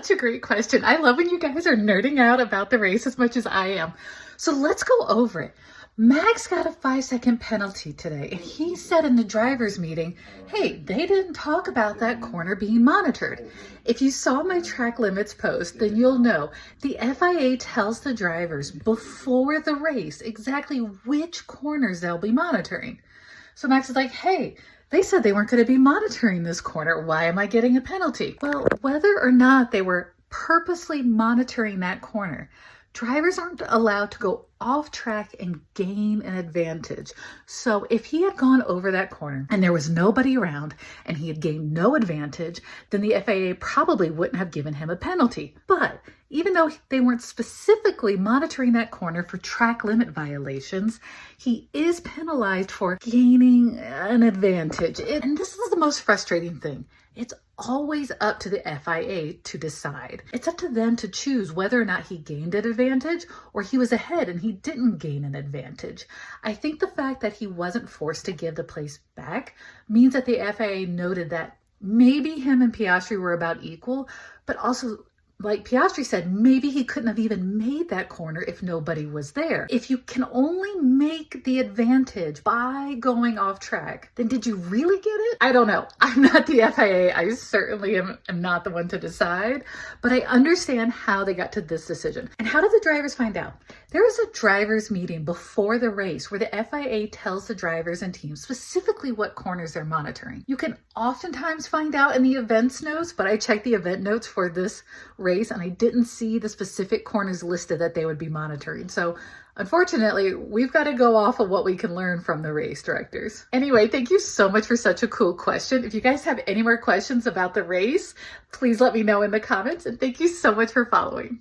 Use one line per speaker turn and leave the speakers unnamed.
such a great question. I love when you guys are nerding out about the race as much as I am. So let's go over it. Max got a 5-second penalty today, and he said in the drivers' meeting, hey, they didn't talk about that corner being monitored. If you saw my track limits post, then you'll know the FIA tells the drivers before the race exactly which corners they'll be monitoring. So Max is like, hey, they said they weren't going to be monitoring this corner. Why am I getting a penalty? Well, whether or not they were purposely monitoring that corner, drivers aren't allowed to go off track and gain an advantage. So if he had gone over that corner and there was nobody around and he had gained no advantage, then the FIA probably wouldn't have given him a penalty. But even though they weren't specifically monitoring that corner for track limit violations, he is penalized for gaining an advantage. And this is the most frustrating thing. It's always up to the FIA to decide. It's up to them to choose whether or not he gained an advantage or he was ahead and he didn't gain an advantage. I think the fact that he wasn't forced to give the place back means that the FIA noted that maybe him and Piastri were about equal, but also, like Piastri said, maybe he couldn't have even made that corner if nobody was there. If you can only make the advantage by going off track, then did you really get it? I don't know. I'm not the FIA. I certainly am not the one to decide, but I understand how they got to this decision. And how did the drivers find out? There was a drivers meeting before the race where the FIA tells the drivers and teams specifically what corners they're monitoring. You can oftentimes find out in the events notes, but I checked the event notes for this race and I didn't see the specific corners listed that they would be monitoring. So unfortunately, we've got to go off of what we can learn from the race directors. Anyway, thank you so much for such a cool question. If you guys have any more questions about the race, please let me know in the comments, and thank you so much for following.